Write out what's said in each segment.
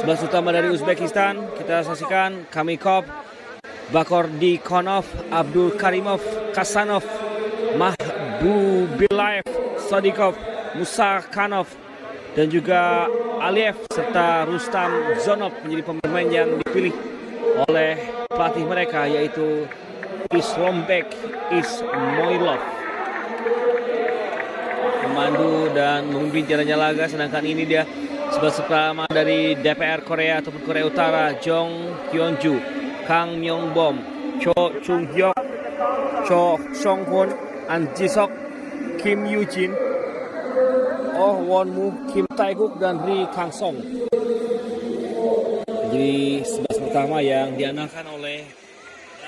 Sebelas utama dari Uzbekistan, kita saksikan Kamikov, Bakordikonov, Abdul Karimov, Kasanov, Mahbubilayev, Sodikov, Musa Kanov, dan juga Aliyev serta Rustam Zonov menjadi pemain yang dipilih oleh pelatih mereka, yaitu Islombek Ismoilov. Memandu dan memimpin jalannya laga, sedangkan ini dia sebelas utama dari DPR Korea ataupun Korea Utara, Jong Hyunju, Kang Myongbom, Cho Chung Hyuk, Cho Song Hoon, An Jisok, Kim Yujin, Oh Wonmu, Kim Taeguk, dan Ri Kang Song. Jadi 11 pertama yang diandalkan oleh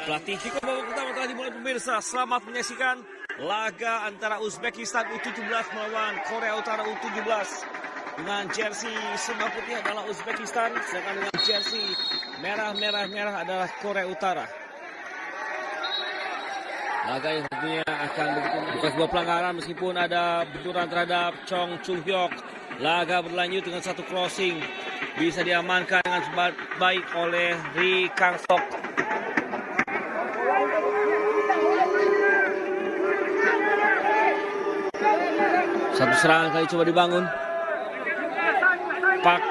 pelatih. Kiko babak pertama telah dimulai pemirsa. Selamat menyaksikan laga antara Uzbekistan U17 melawan Korea Utara U17. Dengan jersey serba putih adalah Uzbekistan, sedangkan dengan jersey merah adalah Korea Utara. Laga yang tentunya akan bukan sebuah pelanggaran meskipun ada benturan terhadap Chong Chung Hyuk. Laga berlanjut dengan satu crossing, bisa diamankan dengan baik oleh Ri Kang Sok. Satu serangan kali coba dibangun. Pak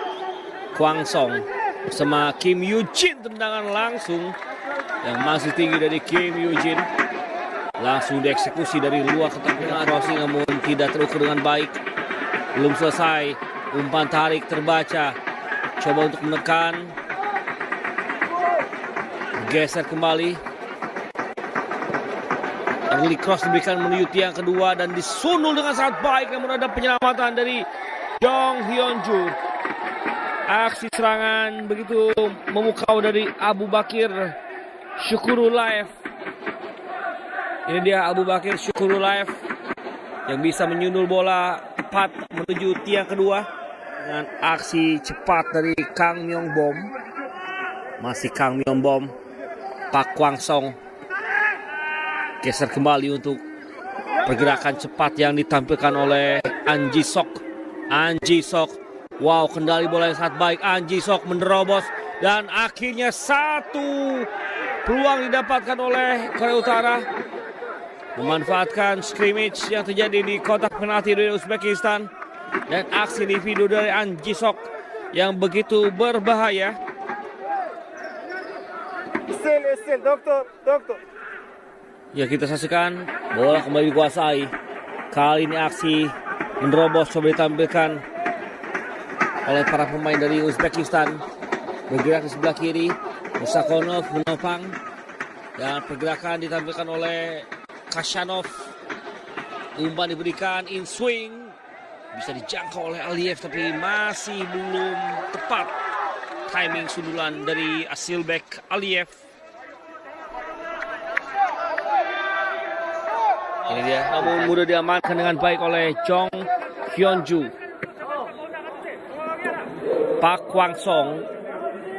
Kwang Song bersama Kim Yujin, tendangan langsung yang masih tinggi dari Kim Yujin. Langsung dieksekusi dari luar kotak penalti, namun tidak terukur dengan baik. Belum selesai, umpan tarik terbaca. Coba untuk menekan. Geser kembali. Early cross diberikan menuju tiang kedua dan disundul dengan sangat baik, namun ada penyelamatan dari Jong Hyunju. Aksi serangan begitu memukau dari Abu Bakir Syukurulayev. Ini dia Abu Bakir Syukurulayev yang bisa menyundul bola tepat menuju tiang kedua dengan aksi cepat dari Kang Myongbom. Masih Kang Myongbom. Pak Kwang Song geser kembali untuk pergerakan cepat yang ditampilkan oleh An Jisok. An Jisok. Wow, kendali bola yang sangat baik. An Jisok menerobos dan akhirnya satu peluang didapatkan oleh Korea Utara. Memanfaatkan scrimmage yang terjadi di kotak penalti dari Uzbekistan dan aksi individu dari An Jisok yang begitu berbahaya. Dokter. Ya, kita saksikan bola kembali dikuasai. Kali ini aksi menerobos coba ditampilkan oleh para pemain dari Uzbekistan. Bergerak di sebelah kiri, Musakonov menopang, dan pergerakan ditampilkan oleh Kashanov. Umpan diberikan in swing, bisa dijangkau oleh Aliyev tapi masih belum tepat timing sundulan dari Asilbek Aliyev. Ini dia, namun mudah diamankan dengan baik oleh Jong Hyunju. Pak Kwang Song,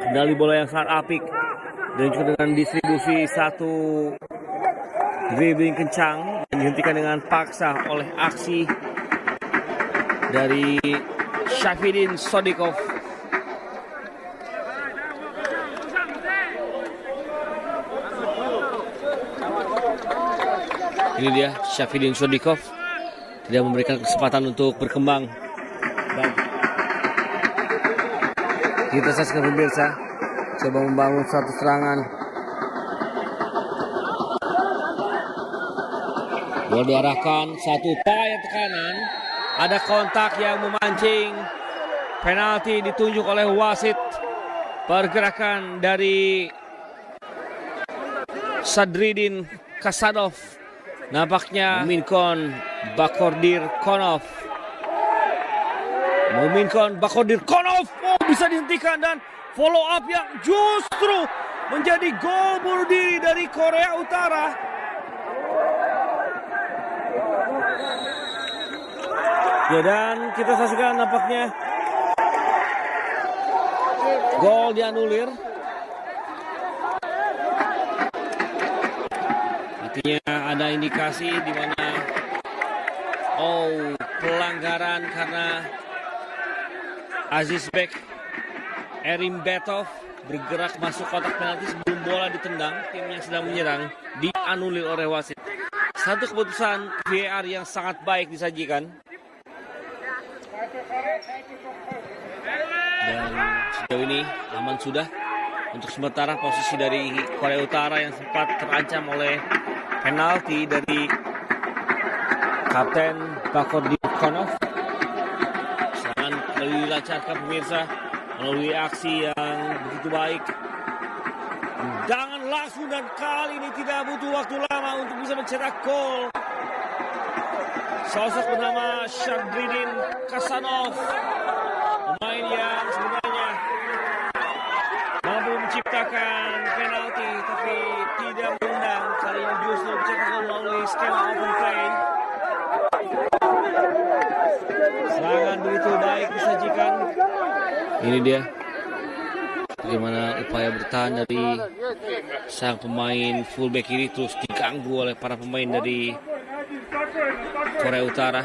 kendali bola yang sangat apik dan juga dengan distribusi satu dribbling kencang dan dihentikan dengan paksa oleh aksi dari Shafidin Sodikov. Ini dia Shafidin Sodikov tidak memberikan kesempatan untuk berkembang. Kita saksikan pemirsa, coba membangun satu serangan. Bola diarahkan, satu upaya tekanan. Ada kontak yang memancing. Penalti ditunjuk oleh wasit. Pergerakan dari Sadridin Kasadov. Nampaknya Muminkon Bakordikonov. Bisa dihentikan dan follow up yang justru menjadi gol bunuh diri dari Korea Utara. Ya, dan kita saksikan nampaknya gol dianulir. Artinya ada indikasi di mana pelanggaran karena Azizbek Erim Betov bergerak masuk kotak penalti sebelum bola ditendang. Tim yang sedang menyerang dianulir oleh wasit. Satu keputusan VAR yang sangat baik disajikan. Dan sejauh ini aman sudah untuk sementara posisi dari Korea Utara yang sempat terancam oleh penalti dari Kapten Bakodinov. Serangan kembali dilancarkan pemirsa melalui aksi yang begitu baik. Tendangan langsung dan kali ini tidak butuh waktu lama untuk bisa mencetak gol. Sosok bernama Shadridin Kasanov, pemain yang sebenarnya mampu menciptakan penalti tapi tidak menendang. Kali ini justru mencetak gol melalui skema open play. Serangan begitu baik disajikan. Ini dia bagaimana upaya bertahan dari sang pemain fullback kiri, terus diganggu oleh para pemain dari Korea Utara.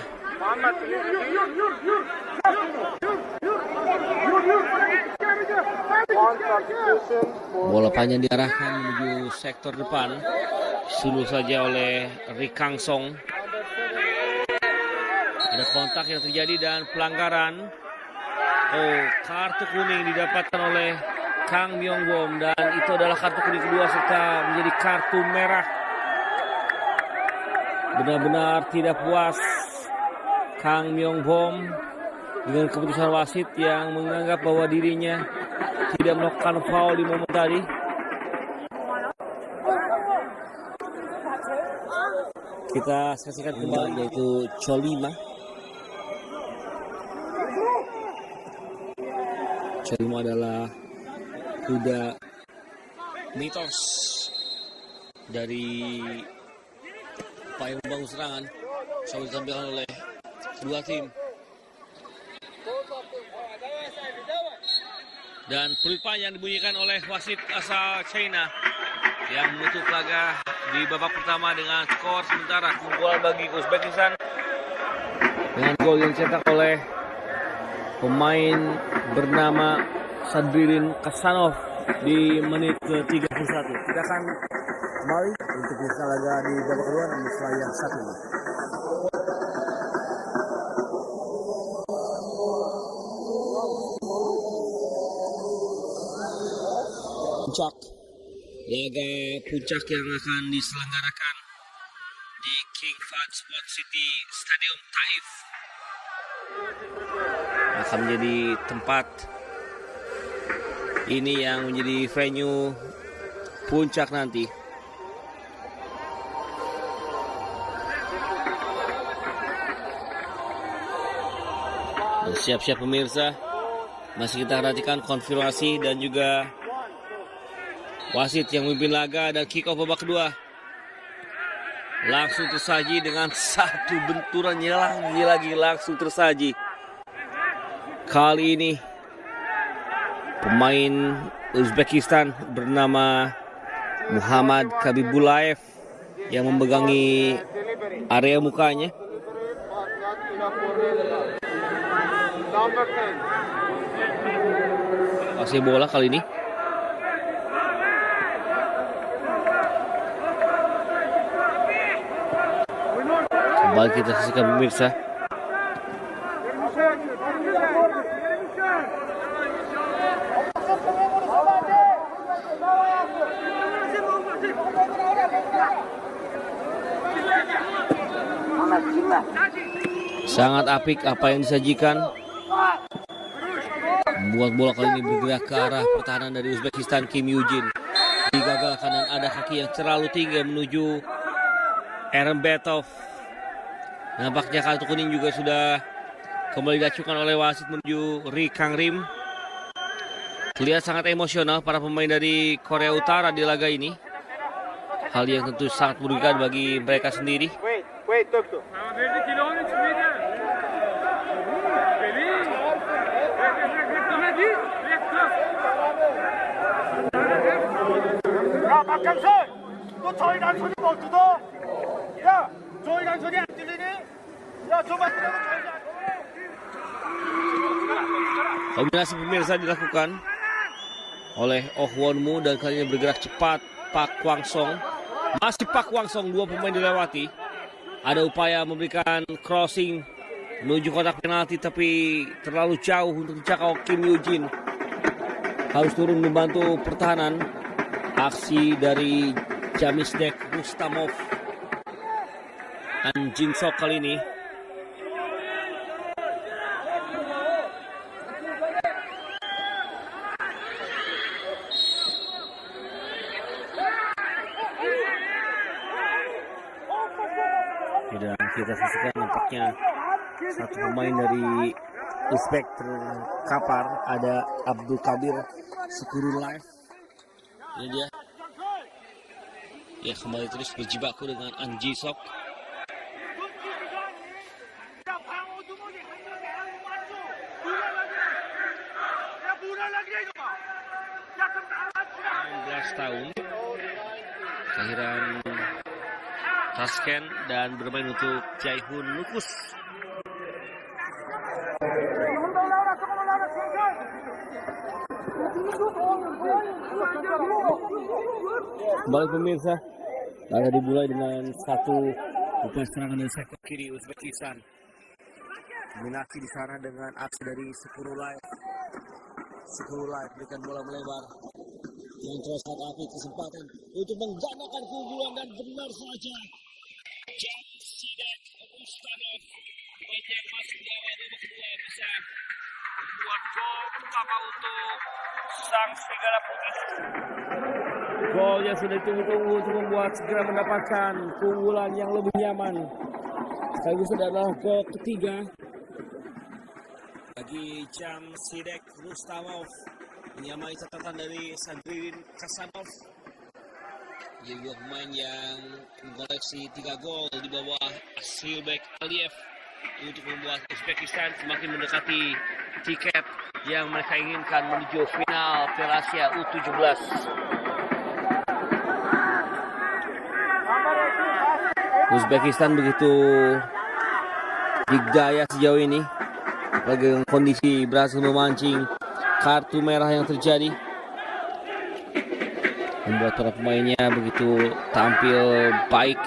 Bola panjang diarahkan menuju sektor depan, disulut saja oleh Ri Kang Song. Ada kontak yang terjadi dan pelanggaran. Oh, kartu kuning didapatkan oleh Kang Myong Bom dan itu adalah kartu kuning kedua serta menjadi kartu merah. Benar-benar tidak puas Kang Myong Bom dengan keputusan wasit yang menganggap bahwa dirinya tidak melakukan foul di momen tadi. Kita saksikan kembali yaitu Cholima. Cholima adalah kuda mitos dari upaya membangun serangan. Selalu ditampilkan oleh kedua tim. Dan peluit panjang dibunyikan oleh wasit asal China yang menutup laga di babak pertama dengan skor sementara gol bagi Uzbekistan dengan gol yang dicetak oleh pemain bernama Shadridin Kasanov di menit ke-31. Kita akan kembali untuk bisa laga di babak kedua namun setelah yang satu ini. Puncak laga puncak yang akan diselenggarakan di King Fahd Sport City Stadium Taif akan menjadi tempat ini yang menjadi venue puncak nanti. Dan siap-siap pemirsa, masih kita perhatikan konfirmasi dan juga wasit yang memimpin laga dan kick off babak kedua. Langsung tersaji dengan satu benturan lagi langsung tersaji. Kali ini pemain Uzbekistan bernama Muhammad Khabibulaev yang memegangi area mukanya. Masih bola kali ini. Kembali kita saksikan pemirsa. Sangat apik apa yang disajikan. Buat bola kali ini bergerak ke arah pertahanan dari Uzbekistan. Kim Yujin digagalkan dan ada kaki yang terlalu tinggi menuju Erim Betov. Nampaknya kartu kuning juga sudah kembali diacukan oleh wasit menuju Ri Kang Rim. Terlihat sangat emosional para pemain dari Korea Utara di laga ini. Hal yang tentu sangat merugikan bagi mereka sendiri. Wait, doctor. 야, 박강선! 너 저희랑 소리 못 듣어? 야, 저희랑 소리 안 들리니? 야, 저만 들어도 저희랑 Kombinasi pemirsa dilakukan oleh Oh Won-mu dan kali ini bergerak cepat Pak Kwang-song. Masih Pak Kwang-song, dua pemain dilewati. Ada upaya memberikan crossing menuju kotak penalti tapi terlalu jauh untuk dijangkau Kim Yoo-jin. Harus turun membantu pertahanan. Aksi dari Jamisdek Rustamov An Jin-sok kali ini. Dan kita saksikan nampaknya satu pemain dari Uzbek terkapar, ada Abdul Kabir Sukurulaev. Ini dia. Ya, kembali terus berjibaku dengan An Jin-sok. Tahun kelahiran Tashkent dan bermain untuk Jaehun Nukus. Kembali pemirsa, laga dimulai dengan satu upaya serangan dari sektor kiri Uzbekistan. Dominasi di sana dengan aksi dari Sukurulaev berikan bola melebar. Yang terus hadapi kesempatan untuk menggandakan keunggulan dan benar saja Jamisdek Rustamov yang masuk di awal babak kedua bisa membuat gol pertama untuk sang serigala putih. Gol yang sudah ditunggu-tunggu untuk membuat segera mendapatkan keunggulan yang lebih nyaman. Sekaligus adalah gol ketiga bagi Jamisdek Rustamov, menyamai catatan dari Sadriddin Kasanov. Dia juga pemain yang mengoleksi 3 gol di bawah Asilbek Aliyev untuk membuat Uzbekistan semakin mendekati tiket yang mereka inginkan menuju final Piala Asia U17. Uzbekistan begitu digdaya sejauh ini, bagi kondisi berhasil memancing kartu merah yang terjadi, membuat para pemainnya begitu tampil baik.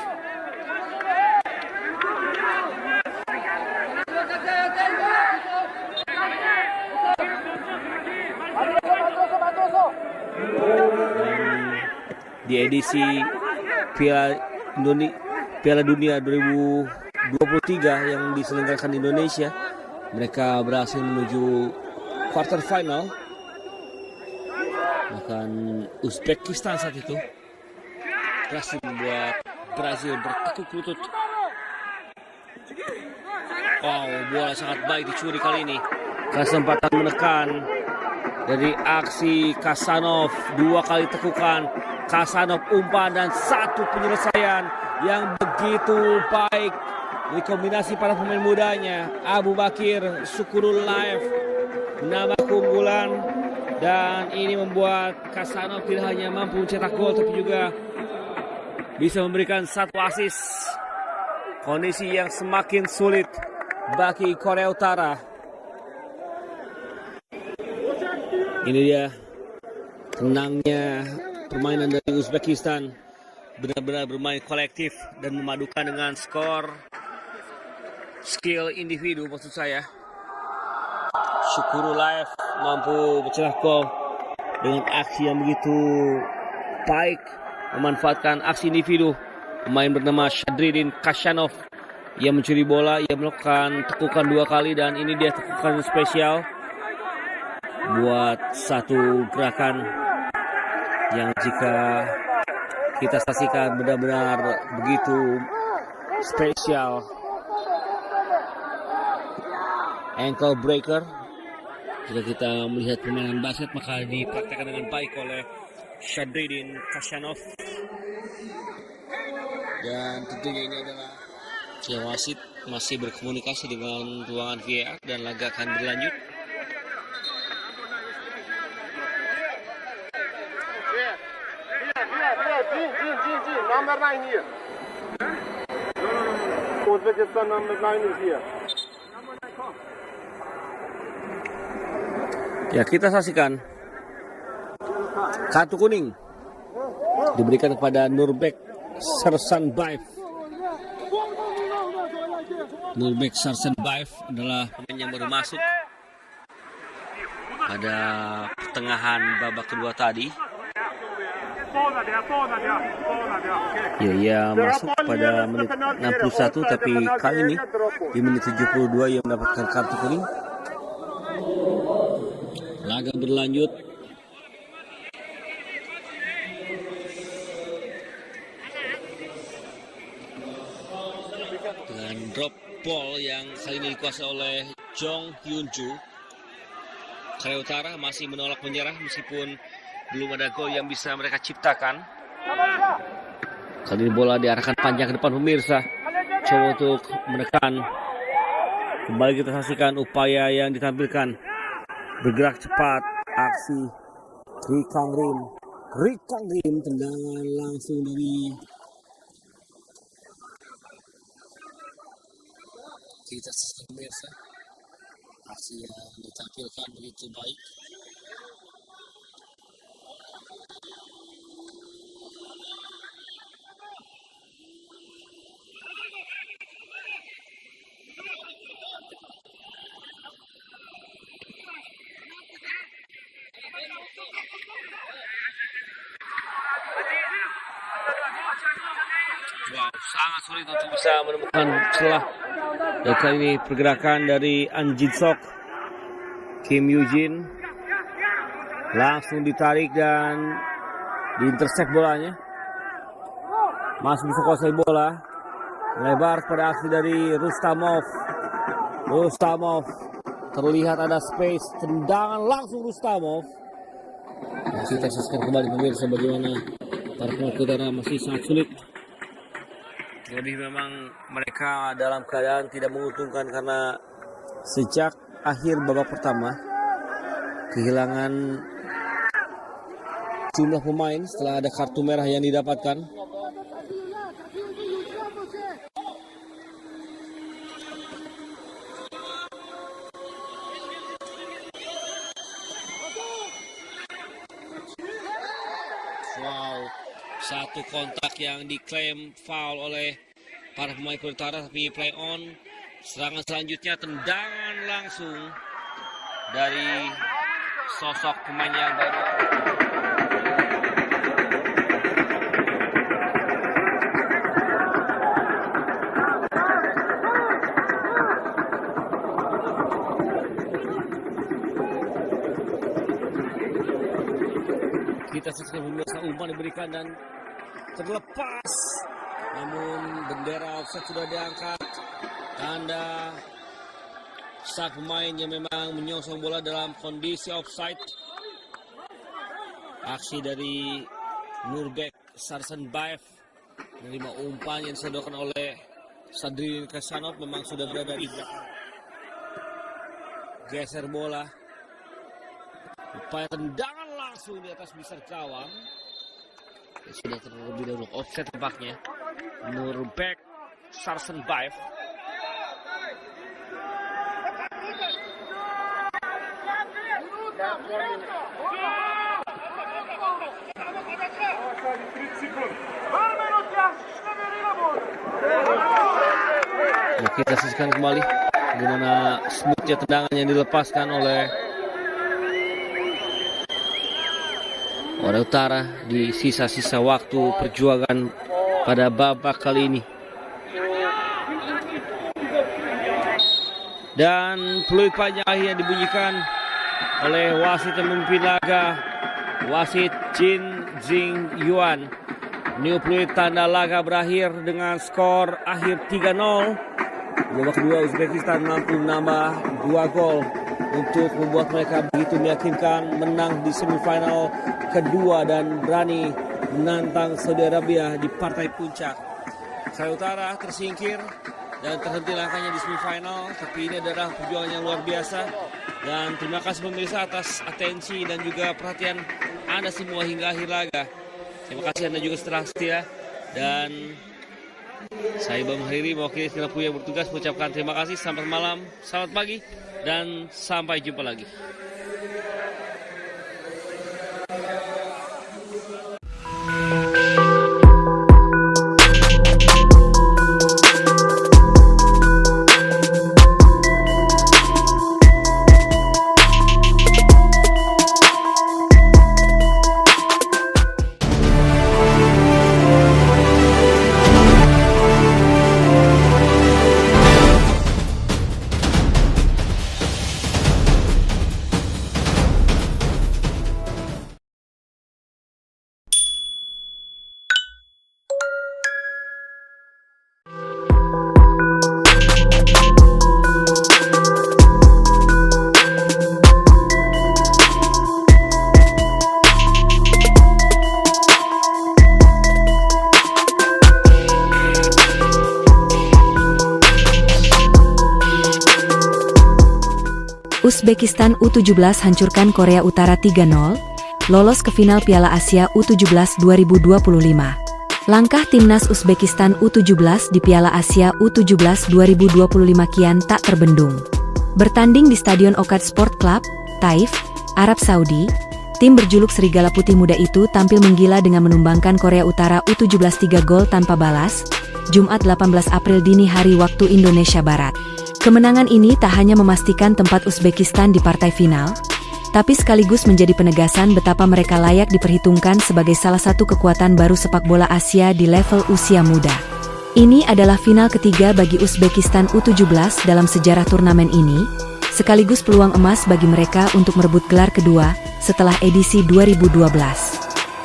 Di edisi Piala Dunia 2023 yang diselenggarakan di Indonesia, mereka berhasil menuju quarter final. Bahkan Uzbekistan saat itu berhasil membuat Brazil bertekuk lutut. Wow, bola sangat baik dicuri kali ini. Kesempatan menekan dari aksi Kasanov, 2 kali tekukan Kasanov, umpan dan 1 penyelesaian yang begitu baik dari kombinasi para pemain mudanya. Abu Bakir Sukurulaev menambah keunggulan, dan ini membuat Kasanov tidak hanya mampu mencetak gol tapi juga bisa memberikan 1 assist. Kondisi yang semakin sulit bagi Korea Utara. Ini dia tenangnya permainan dari Uzbekistan, benar-benar bermain kolektif dan memadukan dengan skor skill individu maksud saya. Sukurulaev mampu mencetak gol dengan aksi yang begitu baik, memanfaatkan aksi individu. Pemain bernama Sadriddin Kashanov yang mencuri bola, ia melakukan tekukan 2 kali dan ini dia tekukan spesial buat 1 gerakan yang jika kita saksikan benar-benar begitu spesial. Ankle breaker. Jika kita melihat permainan basket maka dipraktekkan dengan baik oleh Sadriddin Kashanov. Dan tentunya ini adalah wasit masih berkomunikasi dengan ruangan VAR dan laga akan berlanjut. Number 9 here. Uzbekistan number 9 is here. Ya, kita saksikan Kartu kuning diberikan kepada Nurbek Sarsanbaev. Nurbek Sarsanbaev adalah pemain yang baru masuk pada pertengahan babak kedua tadi. Ya, ia masuk pada menit 61, tapi kali ini di menit 72 ia mendapatkan kartu kuning. Laga berlanjut. Dengan drop ball yang kali ini dikuasai oleh Jong Hyun-joo. Korea Utara masih menolak menyerah meskipun belum ada gol yang bisa mereka ciptakan. Kali ini bola diarahkan panjang ke depan pemirsa. Coba untuk menekan. Kembali kita saksikan upaya yang ditampilkan. Bergerak cepat. Aksi Ri Kang Rim. Tendangan langsung dari kita saksikan pemirsa. Aksi yang ditampilkan begitu baik. Wow, sangat sulit untuk bisa menemukan celah. Dan kali ini pergerakan dari An Jin Sok, Kim Yoo-jin langsung ditarik dan diintersek bolanya. Masih bisa kuasai bola. Lebar pada aksi dari Rustamov. Terlihat ada space. Tendangan langsung Rustamov. Masih kita saksikan kembali pemirsa bagaimana para pemain Utara masih sangat sulit. Lebih memang mereka dalam keadaan tidak menguntungkan karena sejak akhir babak pertama kehilangan jumlah pemain setelah ada kartu merah yang didapatkan. Wow, satu kontak yang diklaim foul oleh para pemain Korea Utara, tapi play on. Serangan selanjutnya tendangan langsung dari sosok pemain yang baru. Kita saksikan pemirsa, umpan diberikan dan terlepas. Namun bendera offside sudah diangkat. Tanda sang pemain yang memang menyongsong bola dalam kondisi offside. Aksi dari Nurbek Sarsanbaev menerima umpan yang disodorkan oleh Sadririn Kasanov memang sudah berada di geser bola. Upaya tendangan langsung di atas bisar gawang. Sudah terlebih dahulu offset tampaknya. Nurbek Sarsanbaev. Nah, kita saksikan kembali bagaimana smoothnya tendangan yang dilepaskan oleh Korea Utara di sisa-sisa waktu perjuangan pada babak kali ini. Dan peluit panjang akhirnya dibunyikan oleh wasit yang memimpin laga, wasit Jin Jing Yuan. New peluit tanda laga berakhir dengan skor akhir 3-0. Babak kedua Uzbekistan mampu menambah 2 gol untuk membuat mereka begitu meyakinkan menang di semifinal kedua dan berani menantang Saudi Arabia di partai puncak. Korea Utara tersingkir dan terhenti langkahnya di semifinal, tapi ini adalah perjuangan yang luar biasa. Dan terima kasih pemirsa atas atensi dan juga perhatian Anda semua hingga akhir laga. Terima kasih Anda juga setelah setia. Dan saya Bang Hariri mewakili segenap kru yang bertugas mengucapkan terima kasih. Selamat malam, selamat pagi, dan sampai jumpa lagi. Uzbekistan U17 hancurkan Korea Utara 3-0, lolos ke final Piala Asia U17 2025. Langkah timnas Uzbekistan U17 di Piala Asia U17 2025 kian tak terbendung. Bertanding di Stadion Okad Sport Club, Taif, Arab Saudi, tim berjuluk Serigala Putih Muda itu tampil menggila dengan menumbangkan Korea Utara U17 3 gol tanpa balas, Jumat 18 April dini hari waktu Indonesia Barat. Kemenangan ini tak hanya memastikan tempat Uzbekistan di partai final, tapi sekaligus menjadi penegasan betapa mereka layak diperhitungkan sebagai salah satu kekuatan baru sepak bola Asia di level usia muda. Ini adalah final ketiga bagi Uzbekistan U17 dalam sejarah turnamen ini, sekaligus peluang emas bagi mereka untuk merebut gelar kedua setelah edisi 2012.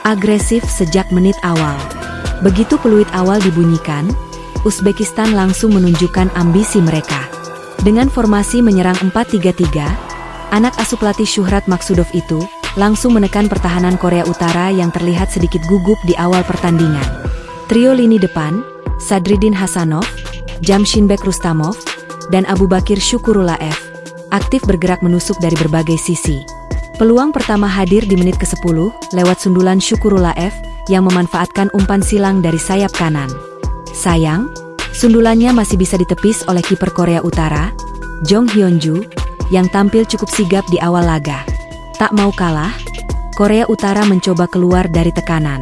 Agresif sejak menit awal. Begitu peluit awal dibunyikan, Uzbekistan langsung menunjukkan ambisi mereka. Dengan formasi menyerang 4-3-3, anak asuh pelatih Shuhrat Maksudov itu langsung menekan pertahanan Korea Utara yang terlihat sedikit gugup di awal pertandingan. Trio lini depan, Sadriddin Hasanov, Jamshinbek Rustamov, dan Abu Bakir Syukurulaev, aktif bergerak menusuk dari berbagai sisi. Peluang pertama hadir di menit ke-10 lewat sundulan Syukurulaev yang memanfaatkan umpan silang dari sayap kanan. Sayang, sundulannya masih bisa ditepis oleh kiper Korea Utara, Jong Hyun-joo, yang tampil cukup sigap di awal laga. Tak mau kalah, Korea Utara mencoba keluar dari tekanan.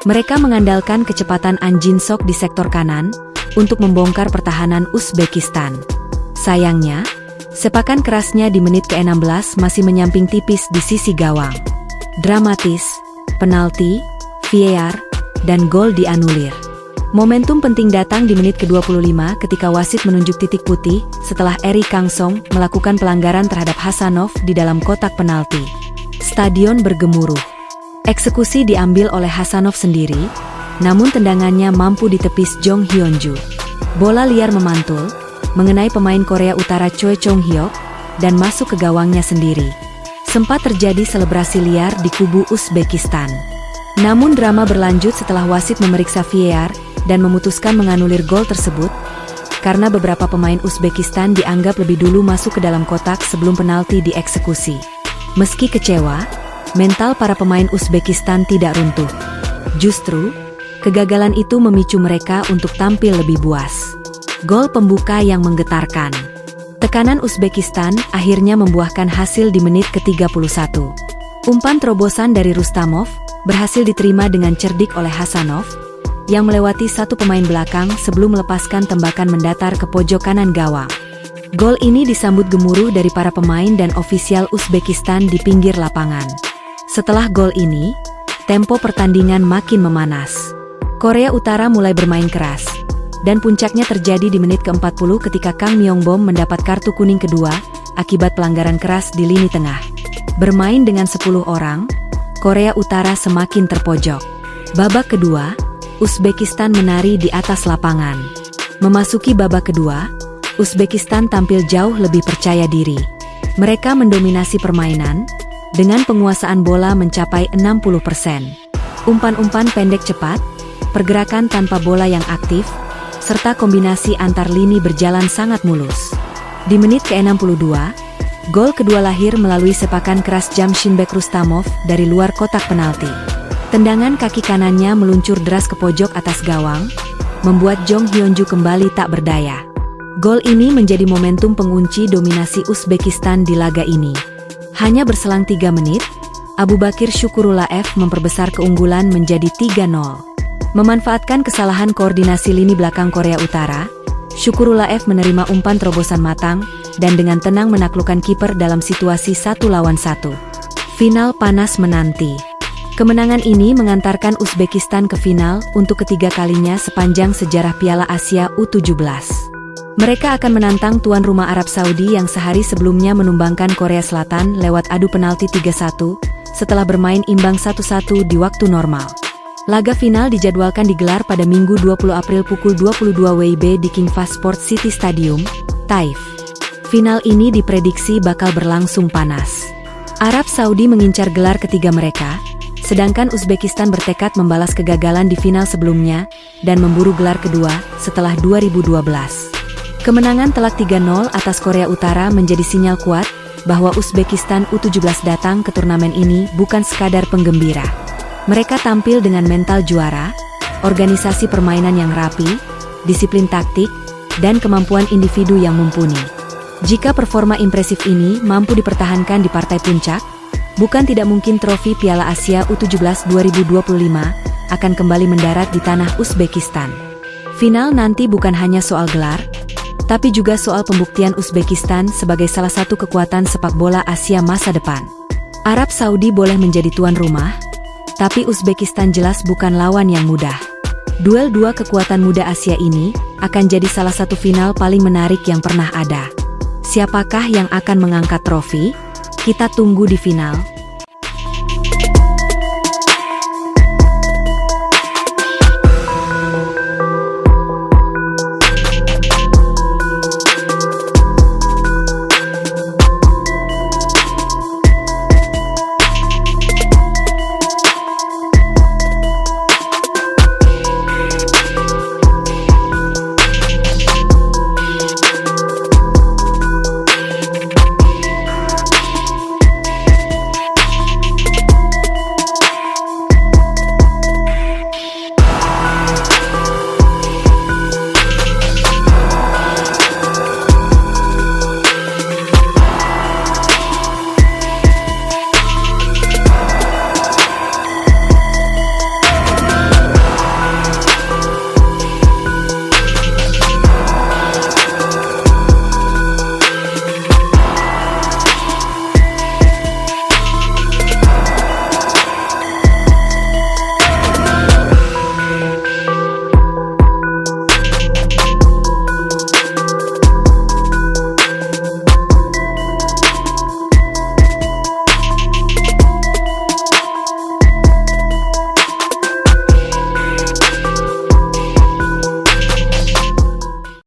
Mereka mengandalkan kecepatan An Jin-sok di sektor kanan untuk membongkar pertahanan Uzbekistan. Sayangnya, sepakan kerasnya di menit ke-16 masih menyamping tipis di sisi gawang. Dramatis, penalti, VAR, dan gol dianulir. Momentum penting datang di menit ke-25 ketika wasit menunjuk titik putih setelah Eri Kang-song melakukan pelanggaran terhadap Hasanov di dalam kotak penalti. Stadion bergemuruh. Eksekusi diambil oleh Hasanov sendiri, namun tendangannya mampu ditepis Jong Hyun-joo. Bola liar memantul, mengenai pemain Korea Utara Choi Chong-hyuk, dan masuk ke gawangnya sendiri. Sempat terjadi selebrasi liar di kubu Uzbekistan. Namun drama berlanjut setelah wasit memeriksa VAR dan memutuskan menganulir gol tersebut, karena beberapa pemain Uzbekistan dianggap lebih dulu masuk ke dalam kotak sebelum penalti dieksekusi. Meski kecewa, mental para pemain Uzbekistan tidak runtuh. Justru, kegagalan itu memicu mereka untuk tampil lebih buas. Gol pembuka yang menggetarkan. Tekanan Uzbekistan akhirnya membuahkan hasil di menit ke-31. Umpan terobosan dari Rustamov berhasil diterima dengan cerdik oleh Hasanov, yang melewati satu pemain belakang sebelum melepaskan tembakan mendatar ke pojok kanan gawang. Gol ini disambut gemuruh dari para pemain dan ofisial Uzbekistan di pinggir lapangan. Setelah gol ini, tempo pertandingan makin memanas. Korea Utara mulai bermain keras, dan puncaknya terjadi di menit ke-40 ketika Kang Myongbom mendapat kartu kuning kedua akibat pelanggaran keras di lini tengah. Bermain dengan 10 orang, Korea Utara semakin terpojok. Babak kedua, Uzbekistan menari di atas lapangan. Memasuki babak kedua, Uzbekistan tampil jauh lebih percaya diri. Mereka mendominasi permainan, dengan penguasaan bola mencapai 60%. Umpan-umpan pendek cepat, pergerakan tanpa bola yang aktif, serta kombinasi antar lini berjalan sangat mulus. Di menit ke-62, gol kedua lahir melalui sepakan keras Jamshinbek Rustamov dari luar kotak penalti. Tendangan kaki kanannya meluncur deras ke pojok atas gawang, membuat Jong Hyun-joo kembali tak berdaya. Gol ini menjadi momentum pengunci dominasi Uzbekistan di laga ini. Hanya berselang 3 menit, Abu Bakir Syukurulaev memperbesar keunggulan menjadi 3-0. Memanfaatkan kesalahan koordinasi lini belakang Korea Utara, Syukurulaev menerima umpan terobosan matang, dan dengan tenang menaklukkan kiper dalam situasi 1 lawan 1. Final panas menanti. Kemenangan ini mengantarkan Uzbekistan ke final untuk ketiga kalinya sepanjang sejarah Piala Asia U17. Mereka akan menantang tuan rumah Arab Saudi yang sehari sebelumnya menumbangkan Korea Selatan lewat adu penalti 3-1, setelah bermain imbang 1-1 di waktu normal. Laga final dijadwalkan digelar pada Minggu 20 April pukul 22 WIB di King Fahd Sport City Stadium, Taif. Final ini diprediksi bakal berlangsung panas. Arab Saudi mengincar gelar ketiga mereka, sedangkan Uzbekistan bertekad membalas kegagalan di final sebelumnya dan memburu gelar kedua setelah 2012. Kemenangan telak 3-0 atas Korea Utara menjadi sinyal kuat bahwa Uzbekistan U17 datang ke turnamen ini bukan sekadar penggembira. Mereka tampil dengan mental juara, organisasi permainan yang rapi, disiplin taktik, dan kemampuan individu yang mumpuni. Jika performa impresif ini mampu dipertahankan di partai puncak, bukan tidak mungkin trofi Piala Asia U17 2025 akan kembali mendarat di tanah Uzbekistan. Final nanti bukan hanya soal gelar, tapi juga soal pembuktian Uzbekistan sebagai salah satu kekuatan sepak bola Asia masa depan. Arab Saudi boleh menjadi tuan rumah, tapi Uzbekistan jelas bukan lawan yang mudah. Duel dua kekuatan muda Asia ini akan jadi salah satu final paling menarik yang pernah ada. Siapakah yang akan mengangkat trofi? Kita tunggu di final.